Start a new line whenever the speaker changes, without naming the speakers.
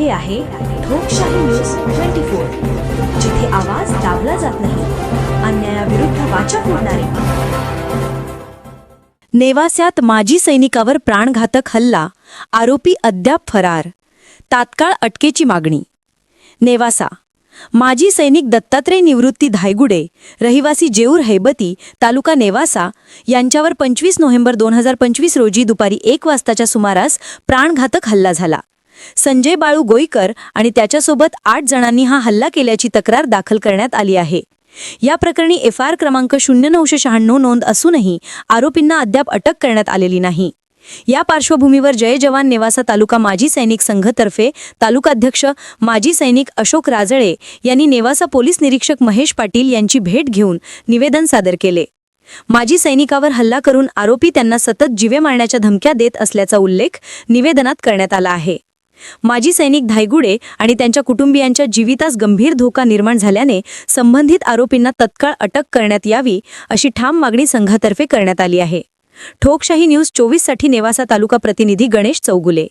हे आहे ठोकशाही न्यूज 24, जिथे आवाज दाबला जात नाही, अन्यायाविरुद्ध वाचा फोडणारे.
नेवास्यात माजी सैनिकावर प्राणघातक हल्ला, आरोपी अद्याप फरार, तात्काळ अटकेची मागणी. नेवासा माजी सैनिक दत्तात्रय निवृत्ती धायगुडे, रहिवासी जेऊर हैबती, तालुका नेवासा यांच्यावर 25 नोव्हेंबर 2025 रोजी दुपारी 1 वाजताच्या सुमारास प्राणघातक हल्ला झाला. संजय बाळू गोईकर आणि त्याच्यासोबत 8 जणांनी हा हल्ला केल्याची तक्रार दाखल करण्यात आली आहे. या प्रकरणी FIR क्रमांक 0996 नोंद असूनही आरोपींना अद्याप अटक करण्यात आलेली नाही. या पार्श्वभूमीवर जय जवान नेवासा तालुका माजी सैनिक संघतर्फे तालुकाध्यक्ष माजी सैनिक अशोक राजळे यांनी नेवासा पोलीस निरीक्षक महेश पाटील यांची भेट घेऊन निवेदन सादर केले. माजी सैनिकावर हल्ला करून आरोपी त्यांना सतत जीवे मारण्याच्या धमक्या देत असल्याचा उल्लेख निवेदनात करण्यात आला आहे. माजी सैनिक धायगुडे आणि त्यांच्या कुटुंबियांच्या जीवितास गंभीर धोका निर्माण झाल्याने संबंधित आरोपींना तत्काळ अटक करण्यात यावी अशी ठाम मागणी संघातर्फे करण्यात आली आहे. ठोकशाही न्यूज 24 साठी नेवासा तालुका प्रतिनिधी गणेश चौगुले.